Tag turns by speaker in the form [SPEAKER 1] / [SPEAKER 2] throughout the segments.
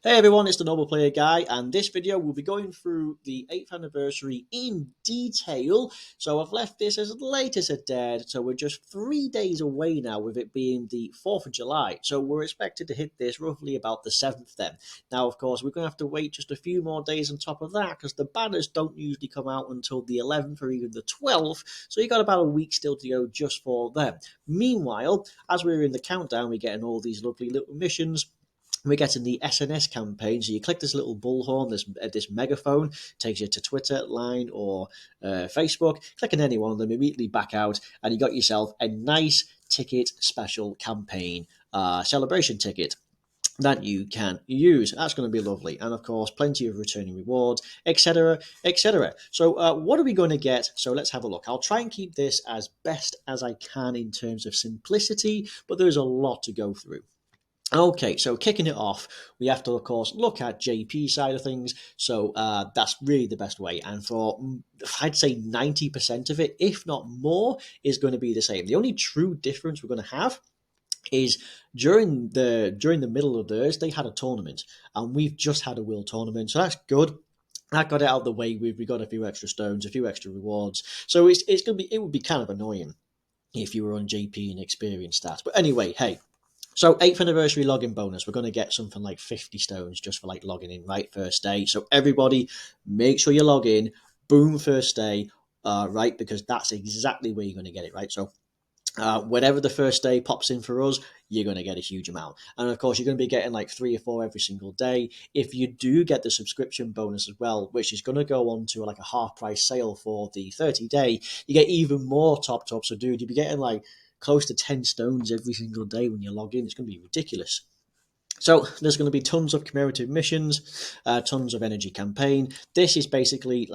[SPEAKER 1] Hey everyone, it's the Noble Player Guy, and this video we'll be going through the 8th anniversary in detail. So I've left this as late as it dared, so we're just 3 days away now with it being the 4th of July. So we're expected to hit this roughly about the 7th then. Now, of course, we're going to have to wait just a few more days on top of that because the banners don't usually come out until the 11th or even the 12th, so you got about a week still to go just for them. Meanwhile, as we're in the countdown, we're getting all these lovely little missions. We're getting the SNS campaign. So you click this little bullhorn, this megaphone, takes you to Twitter, Line, or Facebook. Clicking any one of them, immediately back out, and you got yourself a nice ticket special campaign celebration ticket that you can use. That's going to be lovely. And of course, plenty of returning rewards, etc., etc. So what are we going to get? So let's have a look. I'll try and keep this as best as I can in terms of simplicity, but there's a lot to go through. Okay, so kicking it off, we have to, of course, look at JP side of things. So that's really the best way. And for, I'd say 90% of it, if not more, is going to be the same. The only true difference we're going to have is during the middle of theirs, they had a tournament, and we've just had a World Tournament, so that's good. That got it out of the way. We got a few extra stones, a few extra rewards. So it would be kind of annoying if you were on JP and experienced that. But anyway, hey. So 8th anniversary login bonus, we're going to get something like 50 stones just for like logging in, right, first day. So everybody, make sure you log in, boom, first day, right, because that's exactly where you're going to get it, right? So whenever the first day pops in for us, you're going to get a huge amount. And of course, you're going to be getting like 3 or 4 every single day. If you do get the subscription bonus as well, which is going to go on to like a half price sale for the 30-day, you get even more topped up. So dude, you'll be getting like close to 10 stones every single day when you log in. It's going to be ridiculous. So there's going to be tons of commemorative missions, tons of energy campaign. This is basically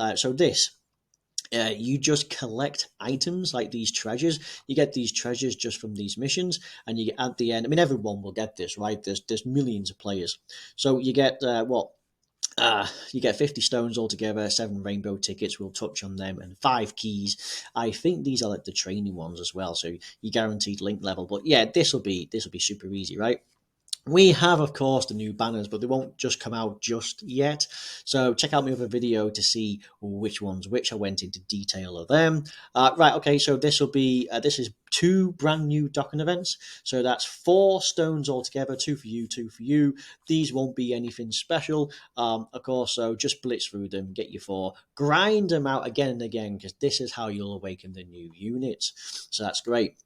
[SPEAKER 1] you just collect items like these treasures. You get these treasures just from these missions, and you get at the end. I mean, everyone will get this, right? There's millions of players, so you get you get 50 stones altogether, 7 rainbow tickets, we'll touch on them, and 5 keys. I think these are like the training ones as well, so you guaranteed link level. But yeah, this will be super easy, right? We have, of course, the new banners, but they won't just come out just yet. So check out my other video to see which ones which. I went into detail of them. Right, okay, so this is 2 brand new docking events. So that's 4 stones altogether, 2 for you, 2 for you. These won't be anything special, of course, so just blitz through them, get your 4, grind them out again and again, because this is how you'll awaken the new units. So that's great.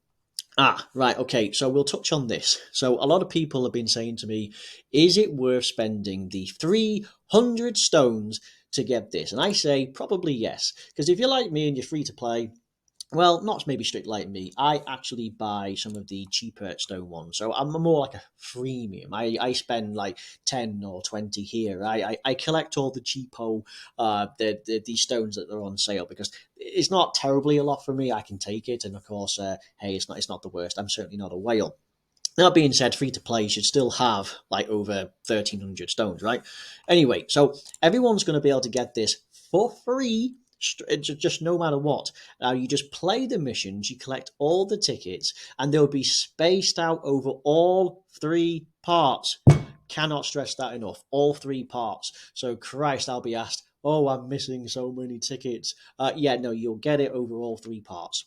[SPEAKER 1] Right, okay, so we'll touch on this. So a lot of people have been saying to me, is it worth spending the 300 stones to get this? And I say probably yes, because if you're like me and you're free to play, well, not maybe strict like me. I actually buy some of the cheaper stone ones. So I'm more like a freemium. I spend like 10 or 20 here. I collect all the cheapo, these stones that are on sale because it's not terribly a lot for me. I can take it. And of course, hey, it's not the worst. I'm certainly not a whale. That being said, free to play should still have like over 1,300 stones, right? Anyway, so everyone's going to be able to get this for free, just no matter what. Now, you just play the missions, you collect all the tickets, and they'll be spaced out over all 3 parts. Cannot stress that enough. All 3 parts. So, Christ, I'll be asked, oh, I'm missing so many tickets. Yeah, no, you'll get it over all 3 parts.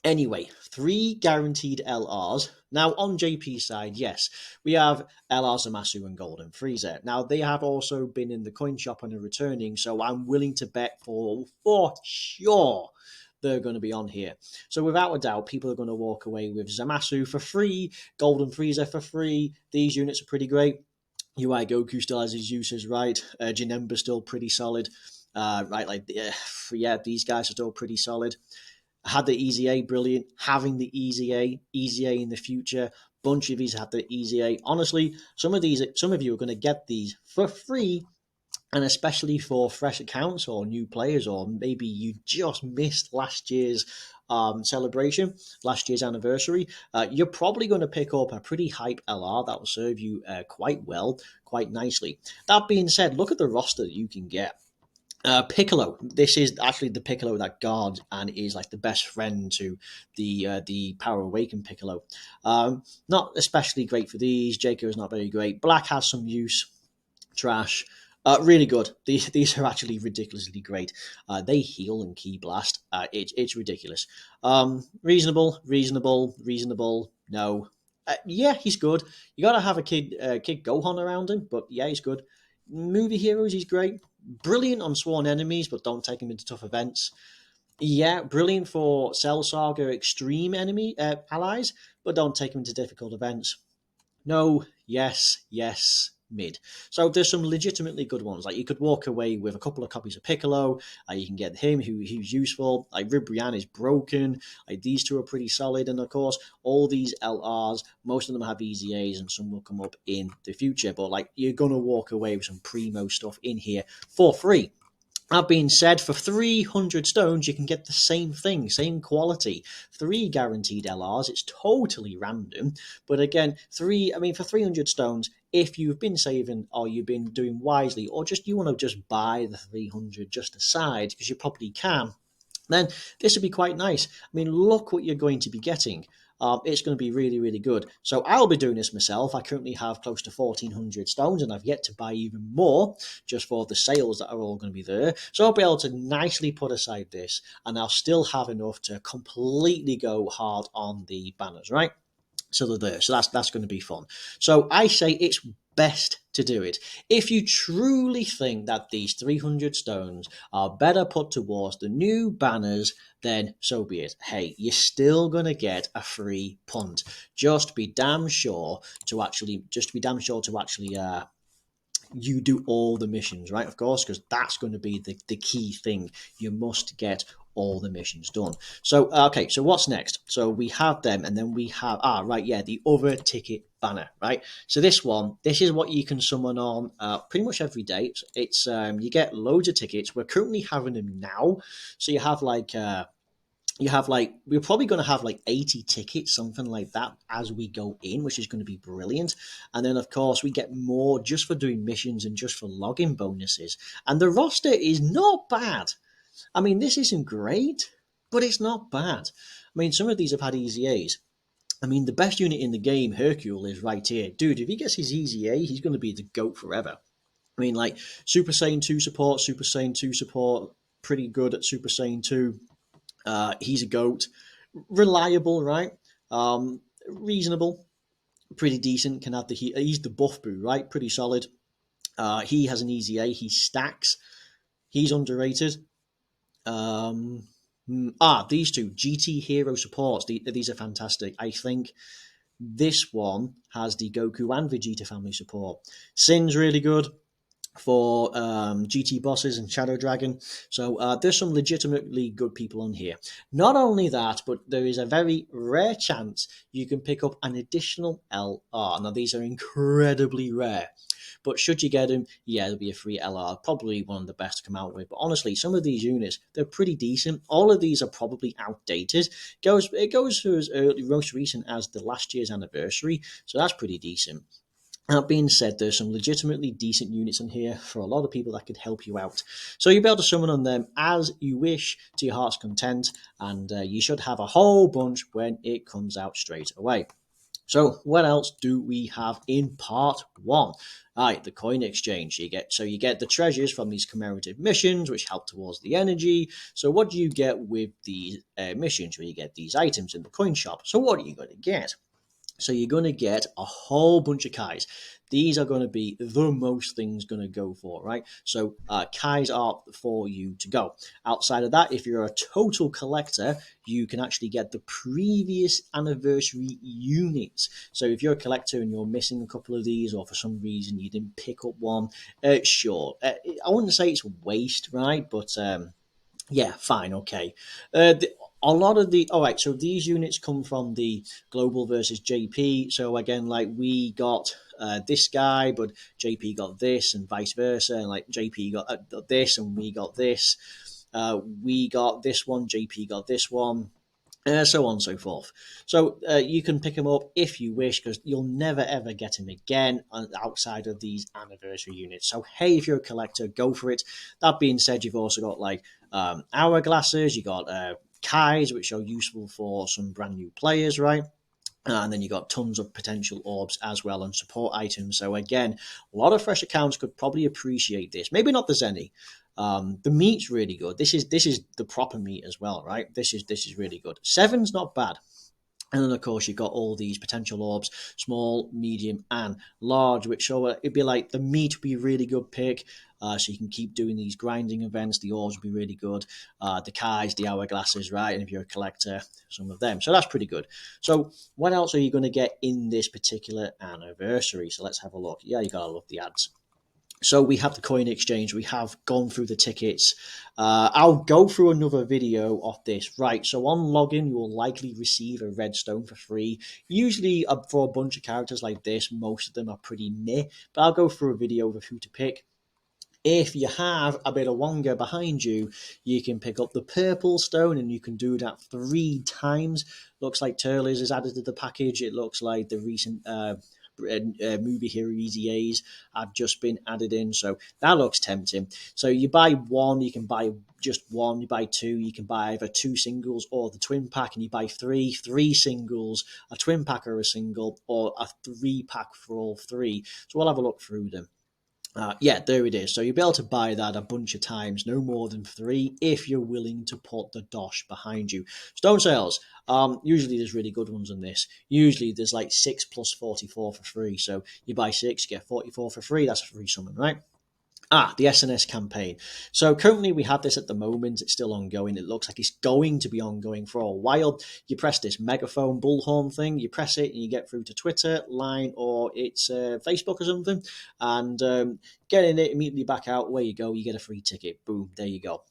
[SPEAKER 1] Anyway, 3 guaranteed LRs. Now, on JP's side, yes, we have LR Zamasu and Golden Frieza. Now, they have also been in the coin shop and are returning, so I'm willing to bet for sure they're going to be on here. So, without a doubt, people are going to walk away with Zamasu for free, Golden Frieza for free. These units are pretty great. UI Goku still has his uses, right? Janemba's still pretty solid. Right, yeah, these guys are still pretty solid. Had the Easy A, brilliant. Having the Easy A in the future. Bunch of these have the Easy A. Honestly, some of you are going to get these for free, and especially for fresh accounts or new players, or maybe you just missed last year's celebration, last year's anniversary. You're probably going to pick up a pretty hype LR that will serve you quite well, quite nicely. That being said, look at the roster that you can get. Piccolo. This is actually the Piccolo that guards and is like the best friend to the Power Awakened Piccolo. Not especially great for these. Jaco is not very great. Black has some use. trash. Really good. These are actually ridiculously great. They heal and key blast. It's ridiculous. Reasonable. No. Yeah, he's good. You gotta have a kid Gohan around him, but yeah, he's good. Movie heroes, he's great. Brilliant on sworn enemies, but don't take him into tough events. Yeah, brilliant for Cell Saga extreme enemy allies, but don't take him into difficult events. No, yes, mid. So there's some legitimately good ones. Like you could walk away with a couple of copies of Piccolo. You can get him, who's useful. Like Ribrianne is broken. Like these two are pretty solid, and of course all these LRs. Most of them have easy A's, and some will come up in the future. But like you're gonna walk away with some primo stuff in here for free. That being said, for 300 stones, you can get the same thing, same quality. 3 guaranteed LRs, it's totally random. But again, for 300 stones, if you've been saving or you've been doing wisely, or just you want to just buy the 300 just aside, because you probably can, then this would be quite nice. I mean, look what you're going to be getting. It's going to be really, really good. So I'll be doing this myself. I currently have close to 1,400 stones, and I've yet to buy even more just for the sales that are all going to be there. So I'll be able to nicely put aside this, and I'll still have enough to completely go hard on the banners, right? So they're there. So that's going to be fun. So I say it's best to do it. If you truly think that these 300 stones are better put towards the new banners, then so be it. Hey, you're still going to get a free punt. Just be damn sure to actually you do all the missions, right? Of course, because that's going to be the key thing. You must get all the missions done. So, okay, so what's next? So we have them, and then we have, the other ticket banner, right? So this is what you can summon on pretty much every day. It's you get loads of tickets. We're currently having them now. So we're probably going to have like 80 tickets, something like that, as we go in, which is going to be brilliant. And then of course we get more just for doing missions and just for login bonuses, and the roster is not bad. I mean, this isn't great, but it's not bad. I mean, some of these have had easy A's. I mean, the best unit in the game, Hercule, is right here. Dude, if he gets his easy A, he's going to be the GOAT forever. I mean, like, Super Saiyan 2 support, pretty good at Super Saiyan 2. He's a GOAT. Reliable, right? Reasonable, pretty decent. Can have he's the buff boo, right? Pretty solid. He has an easy A. He stacks. He's underrated. These two GT Hero supports. These are fantastic. I think this one has the Goku and Vegeta family support. Sin's really good for GT bosses and Shadow Dragon. So there's some legitimately good people on here. Not only that, but there is a very rare chance you can pick up an additional LR. Now these are incredibly rare. But should you get them, yeah, it'll be a free LR. Probably one of the best to come out with. But honestly, some of these units, they're pretty decent. All of these are probably outdated. It goes for as early, most recent as the last year's anniversary. So that's pretty decent. That being said, there's some legitimately decent units in here for a lot of people that could help you out. So you'll be able to summon on them as you wish to your heart's content, and you should have a whole bunch when it comes out straight away. So what else do we have in part one? Right, the coin exchange. You get the treasures from these commemorative missions, which help towards the energy. So what do you get with these missions? Where you get these items in the coin shop. So what are you going to get? So you're going to get a whole bunch of Kais. These are going to be the most things going to go for, right? So Kais are for you to go. Outside of that, if you're a total collector, you can actually get the previous anniversary units. So if you're a collector and you're missing a couple of these, or for some reason you didn't pick up one, sure. I wouldn't say it's waste, right? But yeah, fine, okay. A lot of the all right, so these units come from the global versus JP. So again, like we got this guy, but JP got this, and vice versa. And like JP got this, and we got this. We got this one. JP got this one. So on and so forth. So you can pick them up if you wish, because you'll never ever get them again outside of these anniversary units. So hey, if you're a collector, go for it. That being said, you've also got like hourglasses, you got Kais, which are useful for some brand new players, right? And then you got tons of potential orbs as well and support items. So again, a lot of fresh accounts could probably appreciate this. Maybe not the Zenny. The meat's really good. This is the proper meat as well, right? This is really good. Seven's not bad. And then, of course, you've got all these potential orbs, small, medium, and large, which show it'd be like the meat would be a really good pick. So you can keep doing these grinding events. The orbs would be really good. The Kais, the hourglasses, right? And if you're a collector, some of them. So that's pretty good. So what else are you going to get in this particular anniversary? So let's have a look. Yeah, you got to love the ads. So we have the coin exchange. We have gone through the tickets. I'll go through another video of this. Right, so on login, you will likely receive a redstone for free. Usually for a bunch of characters like this, most of them are pretty meh. But I'll go through a video of who to pick. If you have a bit of Wonga behind you, you can pick up the purple stone and you can do that 3 times. Looks like Turles is added to the package. It looks like the recent movie hero Easy A's have just been added in. So that looks tempting. So you buy one, you can buy just one. You buy 2, you can buy either 2 singles or the twin pack. And you buy 3 singles, a twin pack or a single, or a 3 pack for all 3. So we'll have a look through them. Yeah, there it is. So you'll be able to buy that a bunch of times, no more than 3, if you're willing to put the dosh behind you. Stone sales. Usually there's really good ones on this. Usually there's like 6 plus 44 for free. So you buy 6, you get 44 for free. That's a free summon, right? The SNS campaign. So currently we have this at the moment. It's still ongoing. It looks like it's going to be ongoing for a while. You press this megaphone bullhorn thing. You press it and you get through to Twitter, Line, or it's Facebook or something. And getting it immediately back out. Away you go. You get a free ticket. Boom. There you go.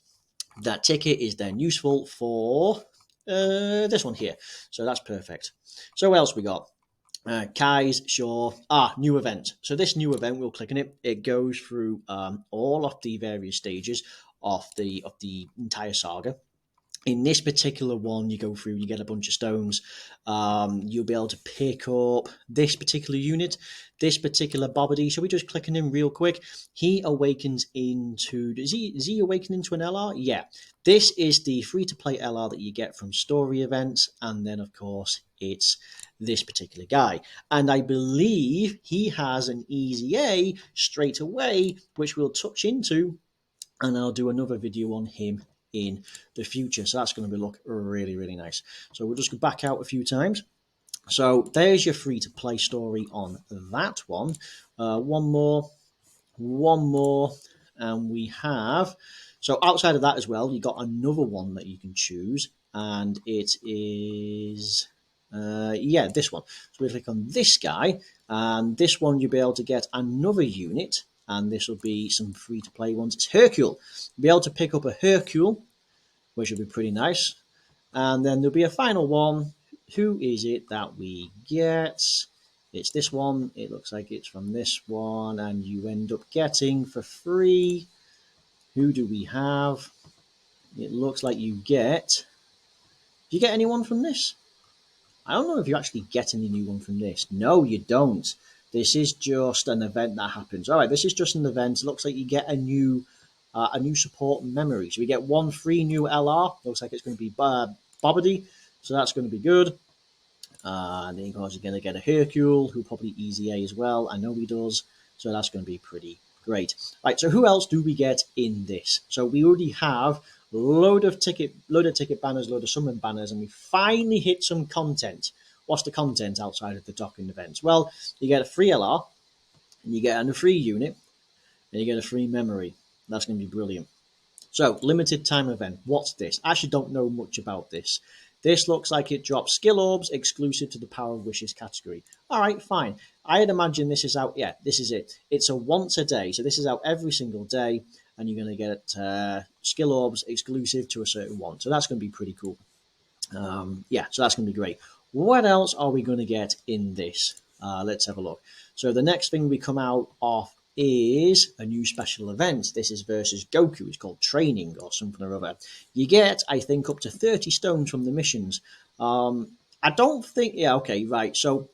[SPEAKER 1] That ticket is then useful for this one here. So that's perfect. So what else we got? Kai's, sure. New event. So this new event, we'll click on it. It goes through all of the various stages of the entire saga. In this particular one, you go through, you get a bunch of stones. You'll be able to pick up this particular unit, this particular Bobbity. So we just click on him real quick. He awakens into, is he awaken into an LR? Yeah. This is the free-to-play LR that you get from story events. And then, of course, it's this particular guy. And I believe he has an Easy A straight away, which we'll touch into. And I'll do another video on him in the future. So that's going to look really, really nice. So we'll just go back out a few times. So there's your free-to-play story on that one. One more, and we have... So outside of that as well, you got another one that you can choose, and it is... this one. So we click on this guy, and this one you'll be able to get another unit, and this will be some free-to-play ones. It's Hercule. You'll be able to pick up a Hercule, which will be pretty nice. And then there'll be a final one. Who is it that we get? It's this one. It looks like it's from this one, and you end up getting for free. Who do we have? It looks like you get... Do you get anyone from this? I don't know if you actually get any new one from this. No, you don't. This is just an event that happens. All right, this is just an event. It looks like you get a new support memory. So we get 1 free new LR. Looks like it's going to be Bobbity. So that's going to be good. And then, of course, you're going to get a Hercule, who probably Easy A as well. I know he does. So that's going to be pretty great. Right, so who else do we get in this? So we already have load of ticket banners, load of summon banners, and we finally hit some content. What's the content outside of the docking events? Well, you get a free LR, and you get a free unit, and you get a free memory. That's going to be brilliant. So, limited time event. What's this? I actually don't know much about this. This looks like it drops skill orbs exclusive to the Power of Wishes category. All right, fine. I'd imagine this is out. Yeah, this is it. It's a once a day. So this is out every single day, and you're going to get skill orbs exclusive to a certain one. So that's going to be pretty cool. So that's going to be great. What else are we going to get in this? Let's have a look. So the next thing we come out of is a new special event. This is versus Goku. It's called Training or something or other. You get, I think, up to 30 stones from the missions. I don't think... Yeah, okay, right. So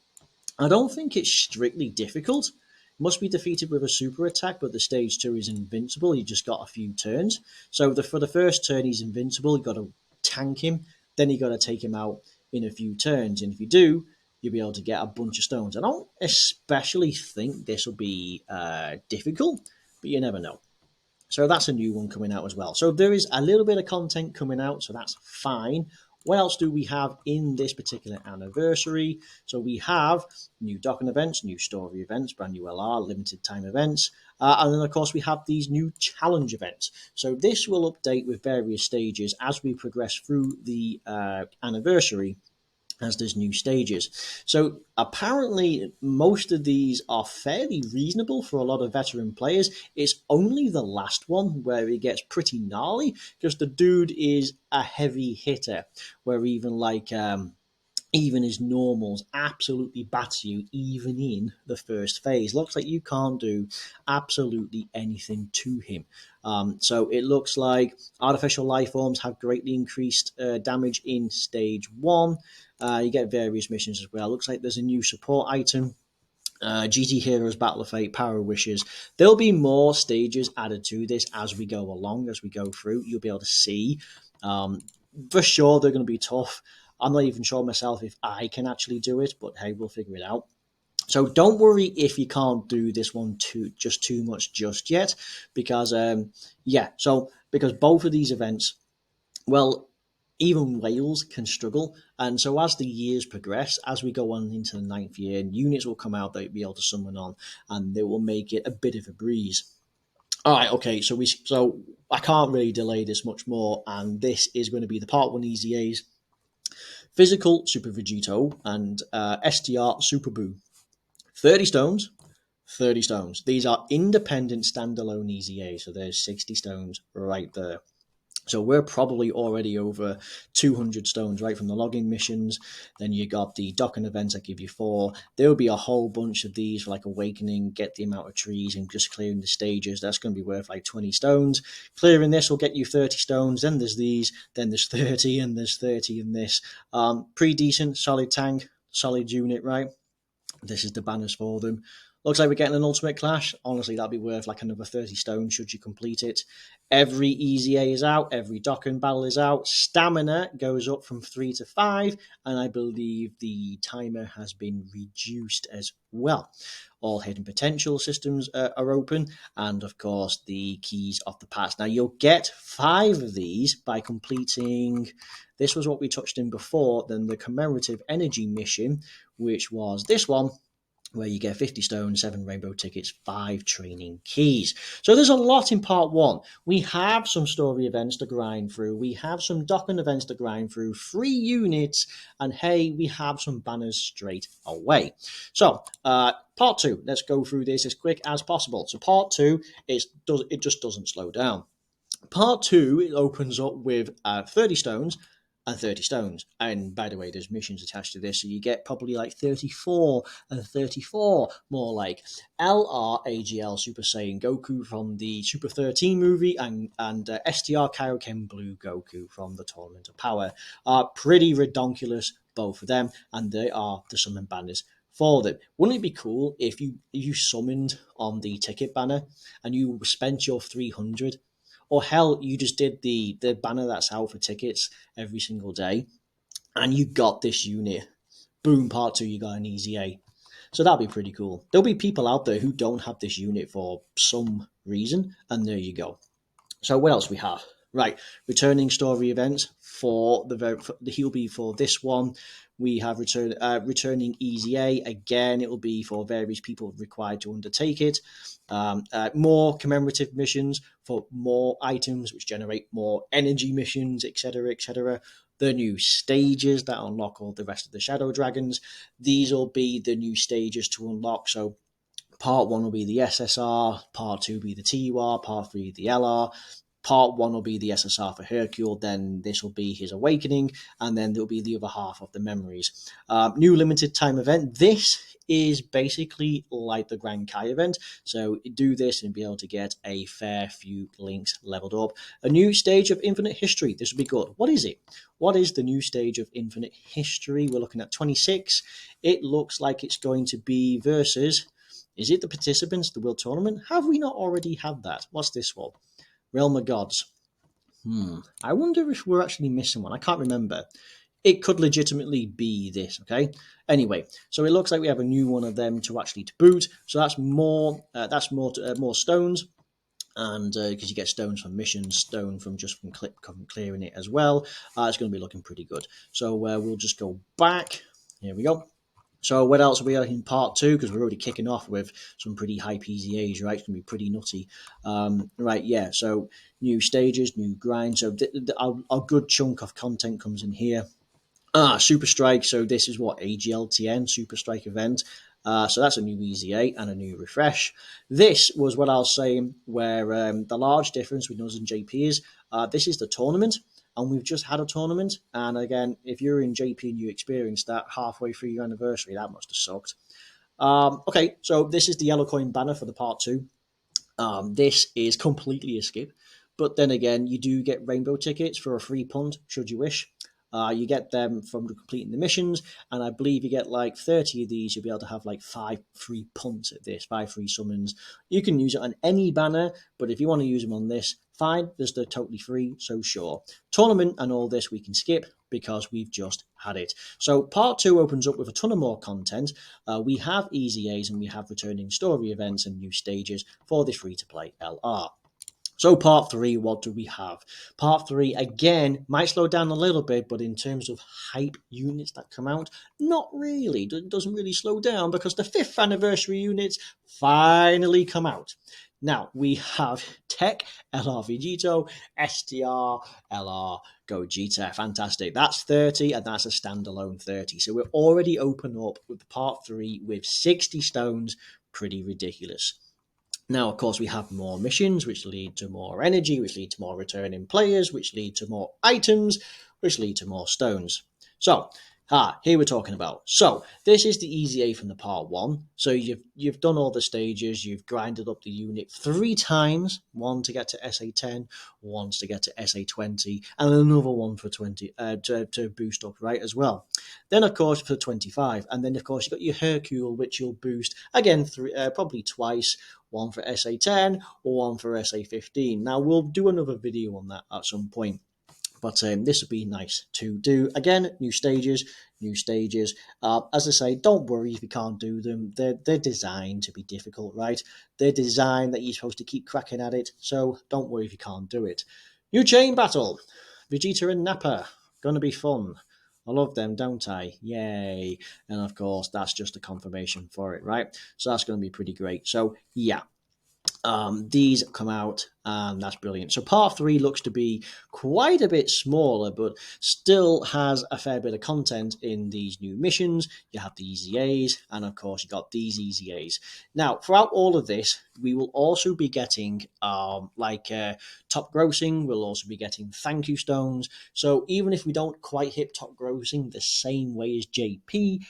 [SPEAKER 1] I don't think it's strictly difficult. Must be defeated with a super attack, but the stage 2 is invincible. You just got a few turns. So for the first turn, he's invincible. You got to tank him. Then you got to take him out in a few turns. And if you do, you'll be able to get a bunch of stones. I don't especially think this will be difficult, but you never know. So that's a new one coming out as well. So there is a little bit of content coming out, so that's fine. What else do we have in this particular anniversary? So we have new docking events, new story events, brand new LR, limited time events, and then of course we have these new challenge events. So this will update with various stages as we progress through the anniversary, as there's new stages. So apparently most of these are fairly reasonable for a lot of veteran players. It's only the last one where it gets pretty gnarly, because the dude is a heavy hitter, where even his normals absolutely batter you even in the first phase. Looks like you can't do absolutely anything to him. So it looks like artificial life forms have greatly increased damage in stage 1. You get various missions as well. Looks like there's a new support item. GT Heroes, Battle of Fate, Power of Wishes. There'll be more stages added to this as we go along, as we go through. You'll be able to see. For sure, they're going to be tough. I'm not even sure myself if I can actually do it, but hey, we'll figure it out. So don't worry if you can't do this one too much just yet, because because both of these events, well, even Wales can struggle. And so as the years progress, as we go on into the 9th year, units will come out that you'll be able to summon on, and they will make it a bit of a breeze. All right, okay, so I can't really delay this much more, and this is going to be the Part 1 EZAs. Physical Super Vegito and STR Super Boo. 30 stones, 30 stones. These are independent standalone EZA, so there's 60 stones right there. So we're probably already over 200 stones right from the logging missions. Then you got the docking events that give you 4. There will be a whole bunch of these for like Awakening, get the amount of trees, and just clearing the stages. That's going to be worth like 20 stones. Clearing this will get you 30 stones. Then there's these. Then there's 30, and there's 30 in this. Pretty decent, solid tank, solid unit, right? This is the banners for them. Looks like we're getting an Ultimate Clash. Honestly, that'd be worth like another 30 stones should you complete it. Every EZA is out. Every docking battle is out. Stamina goes up from 3 to 5. And I believe the timer has been reduced as well. All hidden potential systems are open. And of course, the keys of the past. Now, you'll get 5 of these by completing... This was what we touched in before. Then the commemorative energy mission, which was this one, where you get 50 stones, 7 rainbow tickets, 5 training keys. So there's a lot in Part 1. We have some story events to grind through. We have some docking events to grind through, 3 units, and hey, we have some banners straight away. So, Part 2, let's go through this as quick as possible. So Part 2, it just doesn't slow down. Part 2, it opens up with 30 stones, and 30 stones. And by the way, there's missions attached to this, so you get probably like 34 and 34 more, like LR AGL Super Saiyan Goku from the Super 13 movie, and STR Kaioken Blue Goku from the Tournament of Power. Pretty redonkulous, both of them, and they are the summon banners for them. Wouldn't it be cool if you summoned on the ticket banner and you spent your 300? Or hell, you just did the banner that's out for tickets every single day, and you got this unit. Boom, Part 2, you got an EZA. So that'd be pretty cool. There'll be people out there who don't have this unit for some reason, and there you go. So what else we have? Right, returning story events he'll be for this one. We have returning EZA. Again, it will be for various people required to undertake it. More commemorative missions for more items, which generate more energy missions, etc., etc. The new stages that unlock all the rest of the Shadow Dragons. These will be the new stages to unlock. So Part 1 will be the SSR, Part 2 will be the TUR, Part 3 the LR. Part 1 will be the SSR for Hercule, then this will be his Awakening, and then there'll be the other half of the Memories. New limited time event. This is basically like the Grand Kai event, so do this and be able to get a fair few links leveled up. A new stage of Infinite History. This will be good. What is it? What is the new stage of Infinite History? We're looking at 26. It looks like it's going to be versus... Is it the participants, the World Tournament? Have we not already had that? What's this one? Realm of Gods. I wonder if we're actually missing one. I can't remember. it could legitimately be this, okay? Anyway, so it looks like we have a new one of them to actually to boot. So that's more more stones, and because you get stones from missions, stone from just from clearing it as well. It's going to be looking pretty good. So we'll just go back. Here we go. So what else are we in part two? Because we're already kicking off with some pretty high PZAs, right? It's going to be pretty nutty. Right, yeah. So new stages, new grind. So a good chunk of content comes in here. Super Strike. So this is what AGLTN Super Strike event. So that's a new Easy 8 and a new refresh. This was what I was saying, where the large difference with us and JP is this is the tournament, and we've just had a tournament. And again, if you're in JP and you experienced that halfway through your anniversary, that must have sucked. Okay, so this is the yellow coin banner for the part two. This is completely a skip, but then again, you do get rainbow tickets for a free punt, should you wish. You get them from completing the missions, and I believe you get like 30 of these. You'll be able to have like 5 free punts at this, 5 free summons. You can use it on any banner, but if you want to use them on this, fine, they're totally free, so sure. Tournament and all this we can skip because we've just had it. So part 2 opens up with a ton of more content. We have Easy A's and we have returning story events and new stages for the free-to-play LR. So part 3, what do we have? Part 3, again, might slow down a little bit, but in terms of hype units that come out, not really. It doesn't really slow down because the 5th anniversary units finally come out. Now, we have Tech, LR Vegito, STR, LR Gogeta. Fantastic. That's 30, and that's a standalone 30. So we're already open up with part 3 with 60 stones. Pretty ridiculous. Now, of course, we have more missions, which lead to more energy, which lead to more returning players, which lead to more items, which lead to more stones. So, here we're talking about. So, this is the Easy A from the part 1. So, you've done all the stages, you've grinded up the unit 3 times, one to get to SA10, once to get to SA20, and another one for 20 to boost up, right, as well. Then, of course, for 25, and then, of course, you've got your Hercule, which you'll boost, again, probably twice, one for SA10 or one for SA15. Now, we'll do another video on that at some point, but this would be nice to do. Again, new stages. As I say, don't worry if you can't do them. They're designed to be difficult, right? They're designed that you're supposed to keep cracking at it, so don't worry if you can't do it. New chain battle. Vegeta and Nappa. Gonna be fun. I love them, don't I? Yay. And of course, that's just a confirmation for it, right? So that's going to be pretty great. So, yeah. These come out, and that's brilliant. So part 3 looks to be quite a bit smaller, but still has a fair bit of content in these new missions. You have the Easy A's, and of course you got these Easy A's. Now, throughout all of this, we will also be getting top grossing. We'll also be getting thank you stones. So even if we don't quite hit top grossing the same way as JP,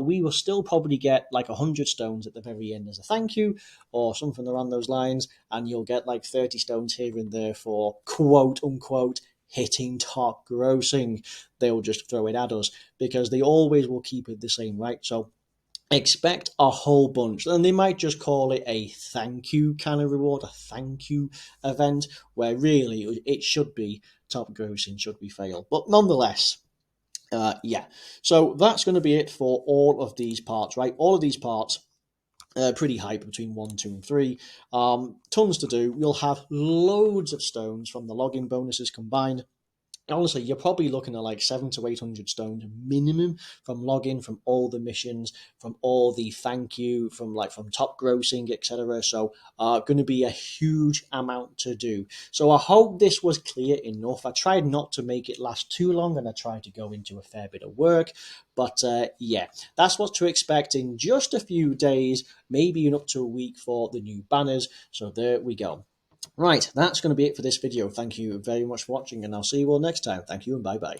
[SPEAKER 1] we will still probably get like 100 stones at the very end as a thank you, or something around those lines, and you'll get like 30 stones here and there for quote unquote hitting top grossing. They'll just throw it at us because they always will keep it the same, right? So expect a whole bunch, and they might just call it a thank you kind of reward, a thank you event, where really it should be top grossing, should we fail. But nonetheless, yeah. So that's going to be it for all of these parts, right? All of these parts pretty hype between 1, 2, and 3. Tons to do. We'll have loads of stones from the login bonuses combined. Honestly, you're probably looking at like 700 to 800 stones minimum from login, from all the missions, from all the thank you, from top grossing, etc. So, going to be a huge amount to do. So, I hope this was clear enough. I tried not to make it last too long, and I tried to go into a fair bit of work. But yeah, that's what to expect in just a few days, maybe in up to a week for the new banners. So there we go. Right, that's going to be it for this video. Thank you very much for watching, and I'll see you all next time. Thank you, and bye-bye.